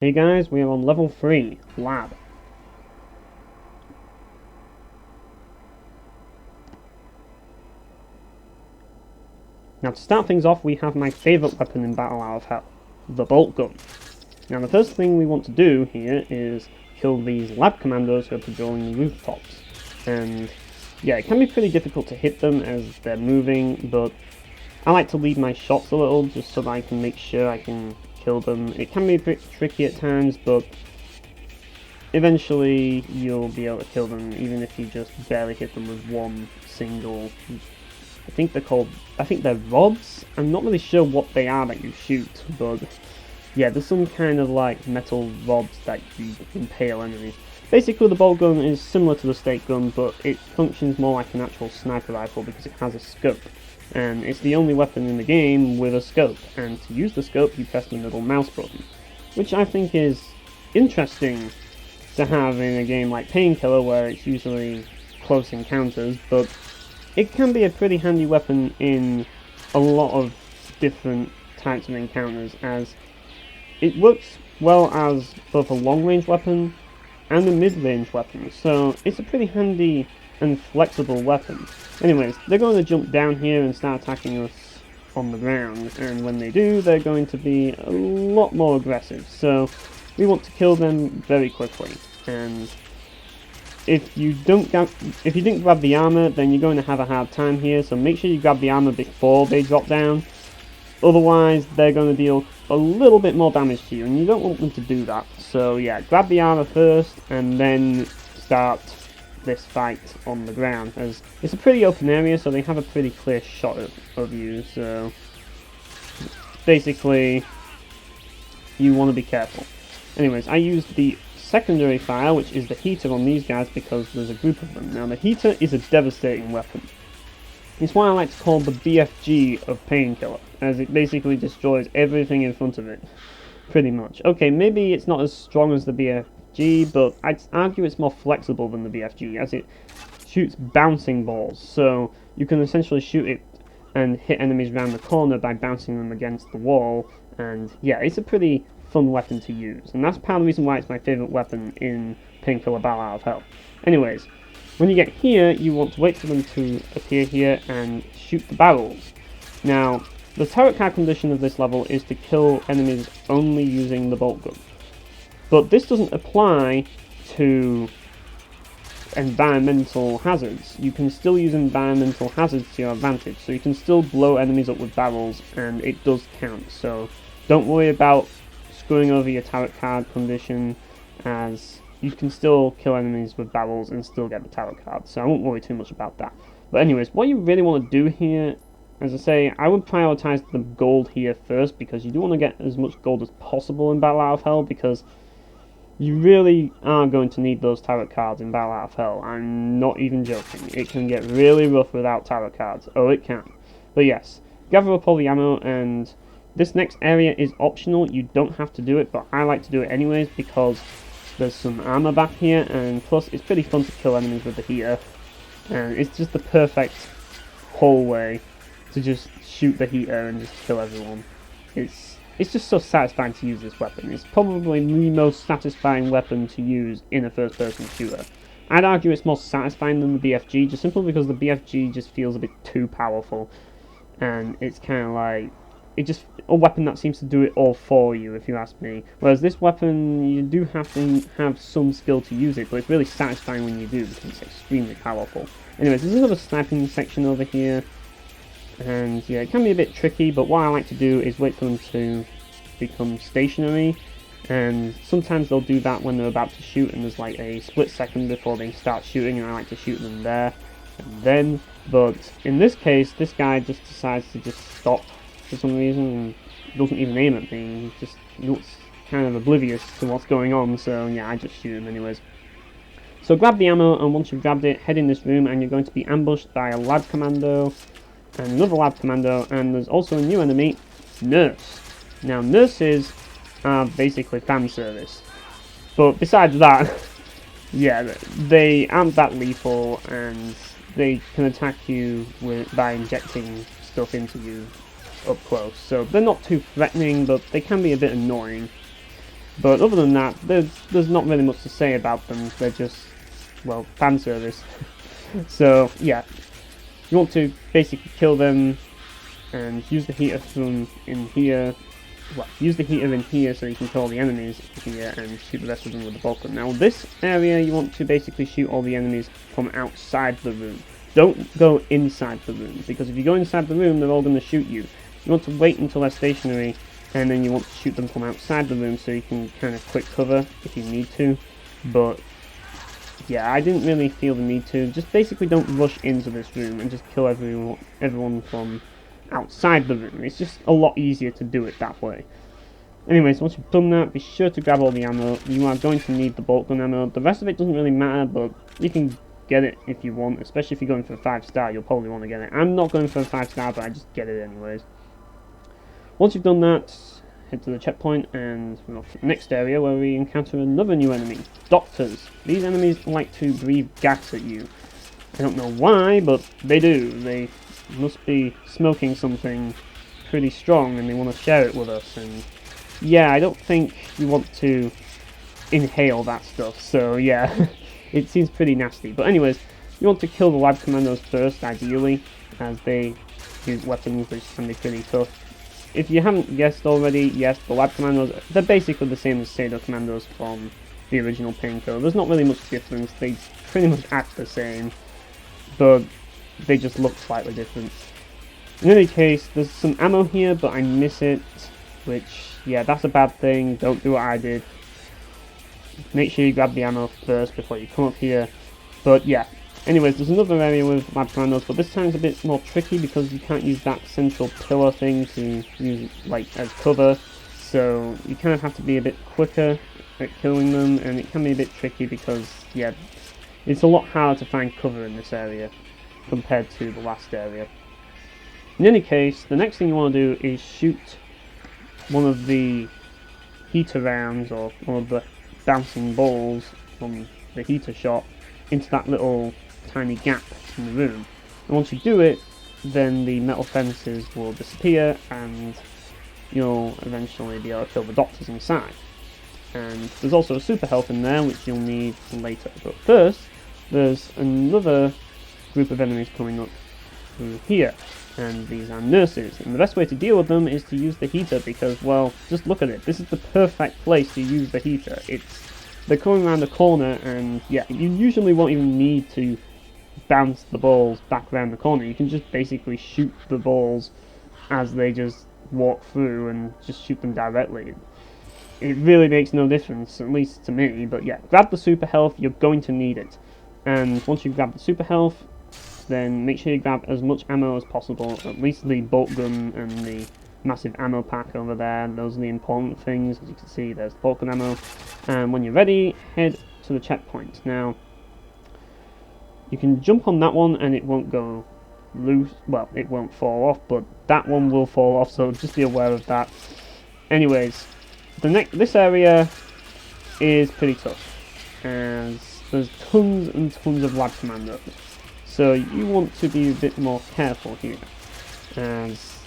Hey guys, we are on level 3, Lab. Now to start things off, we have my favourite weapon in Battle Out of Hell, the Boltgun. Now the first thing we want to do here is kill these lab commandos who are patrolling the rooftops. And yeah, it can be pretty difficult to hit them as they're moving, but I like to lead my shots a little just so that I can make sure I can kill them. It can be a bit tricky at times, but eventually you'll be able to kill them even if you just barely hit them with one single, I think they're rods. I'm not really sure what they are that you shoot, but yeah, there's some kind of like metal rods that you impale enemies. Basically the Boltgun is similar to the Stakegun, but it functions more like an actual sniper rifle because it has a scope. And it's the only weapon in the game with a scope, and to use the scope you press the middle mouse button, which I think is interesting to have in a game like Painkiller where it's usually close encounters, but it can be a pretty handy weapon in a lot of different types of encounters, as it works well as both a long-range weapon and a mid-range weapon, so it's a pretty handy and flexible weapon. Anyways, they're going to jump down here and start attacking us on the ground, and when they do, they're going to be a lot more aggressive, so we want to kill them very quickly. And if you didn't grab the armor, then you're going to have a hard time here, so make sure you grab the armor before they drop down. Otherwise, they're going to deal a little bit more damage to you, and you don't want them to do that. So yeah, grab the armor first, and then start this fight on the ground, as it's a pretty open area, so they have a pretty clear shot of you, so basically you want to be careful. Anyways, I used the secondary fire, which is the heater on these guys, because there's a group of them. Now the heater is a devastating weapon. It's why I like to call the BFG of Painkiller, as it basically destroys everything in front of it, pretty much. Okay, maybe it's not as strong as the BFG, but I'd argue it's more flexible than the BFG, as it shoots bouncing balls, so you can essentially shoot it and hit enemies around the corner by bouncing them against the wall, and yeah, it's a pretty fun weapon to use, and that's part of the reason why it's my favourite weapon in Painkiller Battle Out of Hell. Anyways, when you get here, you want to wait for them to appear here and shoot the barrels. Now, the turret card condition of this level is to kill enemies only using the Boltgun, but this doesn't apply to environmental hazards. You can still use environmental hazards to your advantage, so you can still blow enemies up with barrels, and it does count, so don't worry about screwing over your turret card condition, as you can still kill enemies with barrels and still get the turret card, so I won't worry too much about that. But anyways, what you really want to do here, as I say, I would prioritize the gold here first, because you do want to get as much gold as possible in Battle Out of Hell, because you really are going to need those tarot cards in Battle Out of Hell. I'm not even joking. It can get really rough without tarot cards. Oh, it can. But yes, gather up all the ammo, and this next area is optional. You don't have to do it, but I like to do it anyways because there's some armor back here, and plus it's pretty fun to kill enemies with the heater. And it's just the perfect whole way to just shoot the heater and just kill everyone. It's just so satisfying to use this weapon. It's probably the most satisfying weapon to use in a first-person shooter. I'd argue it's more satisfying than the BFG, just simply because the BFG just feels a bit too powerful. And it's kind of like, it's just a weapon that seems to do it all for you, if you ask me. Whereas this weapon, you do have to have some skill to use it, but it's really satisfying when you do, because it's extremely powerful. Anyways, there's another sniping section over here. And yeah, it can be a bit tricky, but what I like to do is wait for them to become stationary, and sometimes they'll do that when they're about to shoot, and there's like a split second before they start shooting, and I like to shoot them there and then. But in this case, this guy just decides to just stop for some reason and doesn't even aim at me. He just looks kind of oblivious to what's going on, so yeah, I just shoot him anyways. So grab the ammo, and once you've grabbed it, head in this room, and you're going to be ambushed by a lab commando and another lab commando, and there's also a new enemy, Nurse. Now nurses are basically fan service, but besides that, yeah, they aren't that lethal, and they can attack you by injecting stuff into you up close, so they're not too threatening, but they can be a bit annoying. But other than that, there's not really much to say about them. They're just, well, fan service. So yeah, you want to basically kill them and use the heater from in here. Well, use the heater in here so you can kill all the enemies here and shoot the rest of them with the Boltgun. Now this area you want to basically shoot all the enemies from outside the room. Don't go inside the room, because if you go inside the room they're all going to shoot you. You want to wait until they're stationary, and then you want to shoot them from outside the room so you can kind of quick cover if you need to. But yeah, I didn't really feel the need to. Just basically don't rush into this room and just kill everyone from outside the room. It's just a lot easier to do it that way. Anyways, once you've done that, be sure to grab all the ammo. You are going to need the Boltgun ammo. The rest of it doesn't really matter, but you can get it if you want, especially if you're going for a 5-star, you'll probably want to get it. I'm not going for a 5-star, but I just get it anyways. Once you've done that, head to the checkpoint and we're off to the next area where we encounter another new enemy, Doctors. These enemies like to breathe gas at you. I don't know why, but they do. They must be smoking something pretty strong and they want to share it with us, and yeah, I don't think you want to inhale that stuff, so yeah, it seems pretty nasty. But anyways, you want to kill the lab commandos first, ideally, as they use weapons which can be pretty tough. If you haven't guessed already, yes, the lab commandos, they're basically the same as Stakegun commandos from the original Painkiller. There's not really much difference, they pretty much act the same, but they just look slightly different. In any case, there's some ammo here, but I miss it, which, yeah, that's a bad thing. Don't do what I did. Make sure you grab the ammo first before you come up here. But yeah, anyways, there's another area with lab commandos, but this time it's a bit more tricky because you can't use that central pillar thing to use like as cover. So you kind of have to be a bit quicker at killing them, and it can be a bit tricky because, yeah, it's a lot harder to find cover in this area compared to the last area. In any case, the next thing you want to do is shoot one of the heater rounds, or one of the bouncing balls from the heater shot, into that little tiny gap in the room. And once you do it, then the metal fences will disappear and you'll eventually be able to kill the Doctors inside. And there's also a super health in there which you'll need later. But first, there's another group of enemies coming up through here, and these are nurses, and the best way to deal with them is to use the heater because, well, just look at it, this is the perfect place to use the heater. They're coming around the corner, and yeah, you usually won't even need to bounce the balls back around the corner. You can just basically shoot the balls as they just walk through and just shoot them directly. It really makes no difference, at least to me, but yeah, grab the super health, you're going to need it. And once you grab the super health, then make sure you grab as much ammo as possible, at least the Boltgun and the massive ammo pack over there. Those are the important things. As you can see, there's Boltgun ammo. And when you're ready, head to the checkpoint. Now, you can jump on that one and it won't go loose. Well, it won't fall off, but that one will fall off, so just be aware of that. Anyways, this area is pretty tough, as there's tons and tons of lab commandos. So you want to be a bit more careful here, as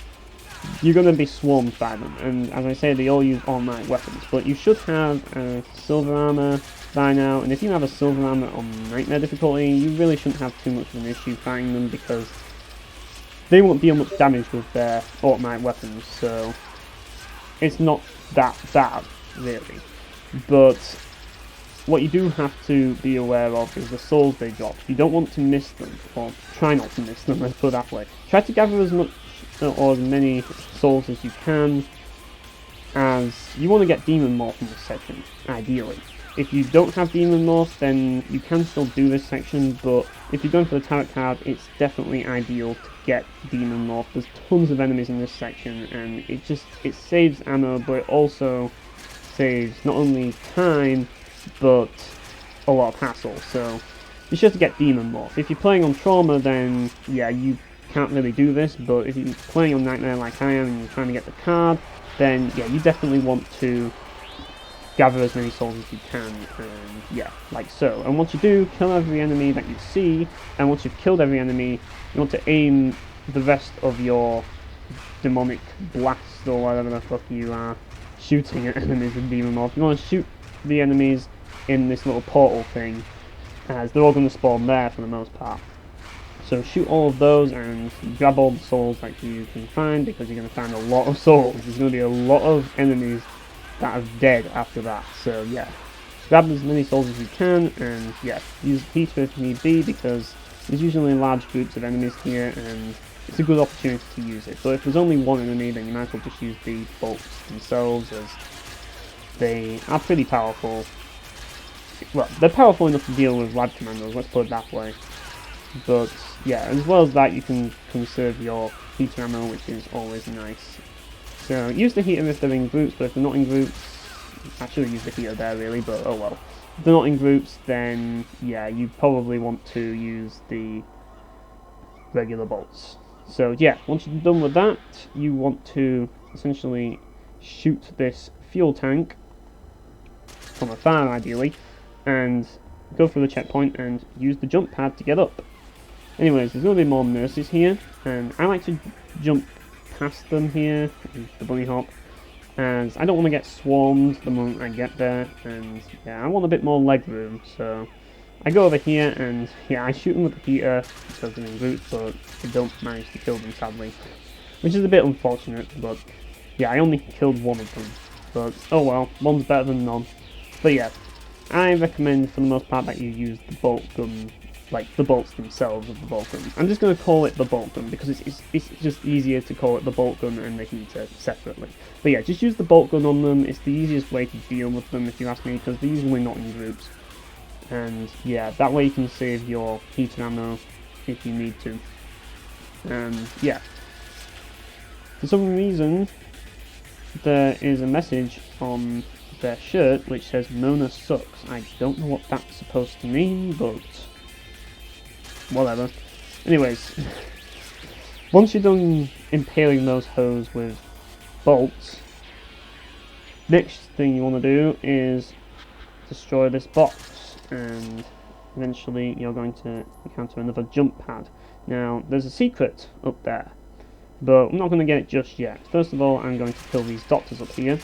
you're going to be swarmed by them, and as I say, they all use all-night weapons, but you should have silver armor by now, and if you have a silver armor on nightmare difficulty, you really shouldn't have too much of an issue fighting them, because they won't deal much damage with their all-night weapons, so it's not that bad, really. But what you do have to be aware of is the souls they drop. You don't want to miss them, or try not to miss them, let's put it that way. Try to gather as much or as many souls as you can, as you want to get Demon Morph in this section, ideally. If you don't have Demon Morph, then you can still do this section, but if you're going for the tarot card, it's definitely ideal to get Demon Morph. There's tons of enemies in this section, and it saves ammo, but it also saves not only time, but a lot of hassle, so be sure to get Demon Morph. If you're playing on Trauma, then yeah, you can't really do this, but if you're playing on Nightmare like I am and you're trying to get the card, then yeah, you definitely want to gather as many souls as you can, and yeah, like so. And once you do, kill every enemy that you see, and once you've killed every enemy, you want to aim the rest of your demonic blast, or whatever the fuck you are shooting at enemies with Demon Morph. You want to shoot the enemies in this little portal thing, as they're all going to spawn there for the most part. So shoot all of those and grab all the souls that you can find, because you're going to find a lot of souls. There's going to be a lot of enemies that are dead after that. So yeah, grab as many souls as you can, and yeah, use heater if need be, because there's usually large groups of enemies here, and it's a good opportunity to use it. But if there's only one enemy, then you might as well just use the bolts themselves, as they are pretty powerful. Well, they're powerful enough to deal with lab commandos, let's put it that way. But yeah, as well as that, you can conserve your heater ammo, which is always nice. So use the heater if they're in groups, but if they're not in groups, I should have used the heater there really, but oh well. If they're not in groups, then yeah, you probably want to use the regular bolts. So yeah, once you're done with that, you want to essentially shoot this fuel tank from afar ideally, and go through the checkpoint and use the jump pad to get up. Anyways, there's going to be more nurses here, and I like to jump past them here, the bunny hop, as I don't want to get swarmed the moment I get there, and yeah, I want a bit more leg room, so I go over here and yeah, I shoot them with the heater because they're in groups, but I don't manage to kill them sadly, which is a bit unfortunate, but yeah, I only killed one of them, but oh well, one's better than none. But yeah, I recommend for the most part that you use the bolt gun, like the bolts themselves of the bolt gun. I'm just going to call it the bolt gun because it's just easier to call it the bolt gun and the heater separately. But yeah, just use the bolt gun on them. It's the easiest way to deal with them if you ask me, because they're usually not in groups. And yeah, that way you can save your heater ammo if you need to. And yeah, for some reason there is a message on their shirt which says Mona sucks. I don't know what that's supposed to mean, but whatever. Anyways, once you're done impaling those hoes with bolts, next thing you want to do is destroy this box, and eventually you're going to encounter another jump pad. Now there's a secret up there, but I'm not going to get it just yet. First of all, I'm going to kill these doctors up here.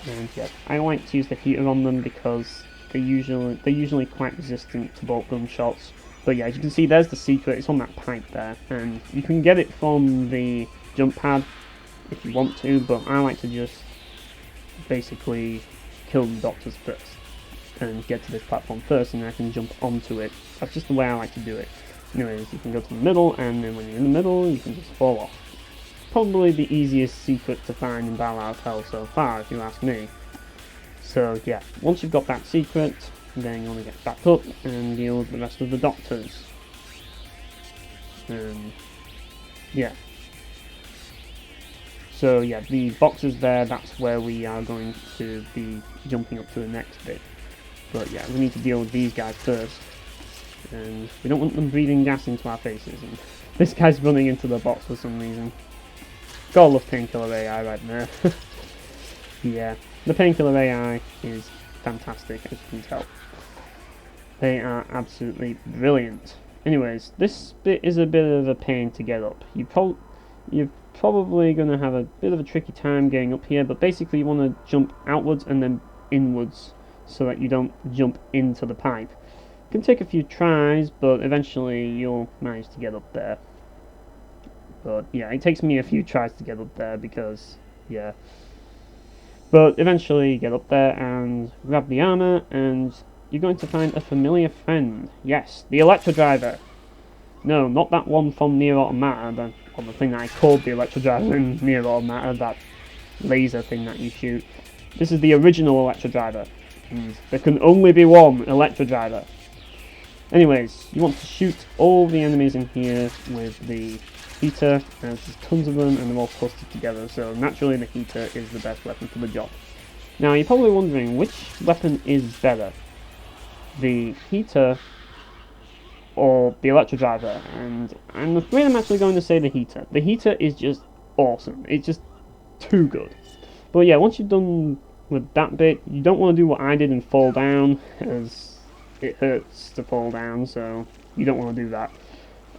And yeah, I like to use the heater on them because they're usually quite resistant to bolt gun shots. But yeah, as you can see, there's the secret. It's on that pipe there, and you can get it from the jump pad if you want to. But I like to just basically kill the doctors first and get to this platform first, and I can jump onto it. That's just the way I like to do it. Anyways, you can go to the middle, and then when you're in the middle, you can just fall off. Probably the easiest secret to find in Battle Out of Hell so far, if you ask me. So yeah, once you've got that secret, then you want to get back up and deal with the rest of the doctors. Yeah. So yeah, the boxes there, that's where we are going to be jumping up to the next bit. But yeah, we need to deal with these guys first. And we don't want them breathing gas into our faces. And this guy's running into the box for some reason. Gotta love Painkiller AI right there. Yeah, the Painkiller AI is fantastic, as you can tell. They are absolutely brilliant. Anyways, this bit is a bit of a pain to get up. You're probably going to have a bit of a tricky time getting up here, but basically you want to jump outwards and then inwards so that you don't jump into the pipe. It can take a few tries, but eventually you'll manage to get up there. But yeah, it takes me a few tries to get up there because, yeah. But eventually you get up there and grab the armor, and you're going to find a familiar friend. Yes, the Electrodriver. No, not that one from Nier Automata, the thing that I called the Electrodriver in Nier Automata, that laser thing that you shoot. This is the original Electrodriver, and there can only be one Electrodriver. Anyways, you want to shoot all the enemies in here with the heater, and there's tons of them and they're all clustered together, so naturally the heater is the best weapon for the job. Now you're probably wondering which weapon is better, the heater or the Electrodriver, and I'm afraid I'm actually going to say the heater. The heater is just awesome, it's just too good. But yeah, once you're done with that bit, you don't want to do what I did and fall down, as it hurts to fall down, so you don't want to do that.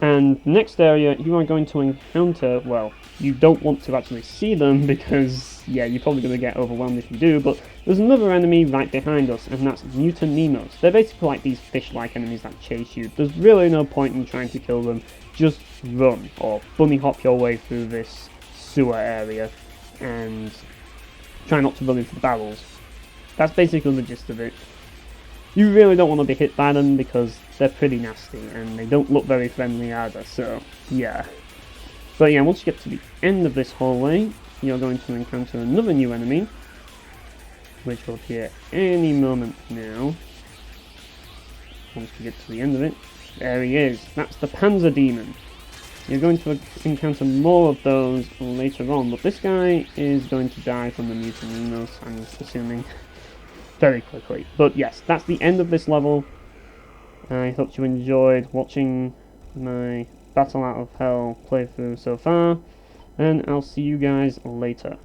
And the next area you are going to encounter, well, you don't want to actually see them because yeah, you're probably going to get overwhelmed if you do, but there's another enemy right behind us, and that's Mutanemos. They're basically like these fish-like enemies that chase you. There's really no point in trying to kill them, just run, or bunny hop your way through this sewer area, and try not to run into the barrels. That's basically the gist of it. You really don't want to be hit by them because they're pretty nasty, and they don't look very friendly either, so yeah. But yeah, once you get to the end of this hallway, you're going to encounter another new enemy, which will appear any moment now. Once we get to the end of it, there he is. That's the Panzerdemon. You're going to encounter more of those later on, but this guy is going to die from the Mutanemos, I'm assuming, very quickly. But yes, that's the end of this level. I hope you enjoyed watching my Battle Out of Hell playthrough so far, and I'll see you guys later.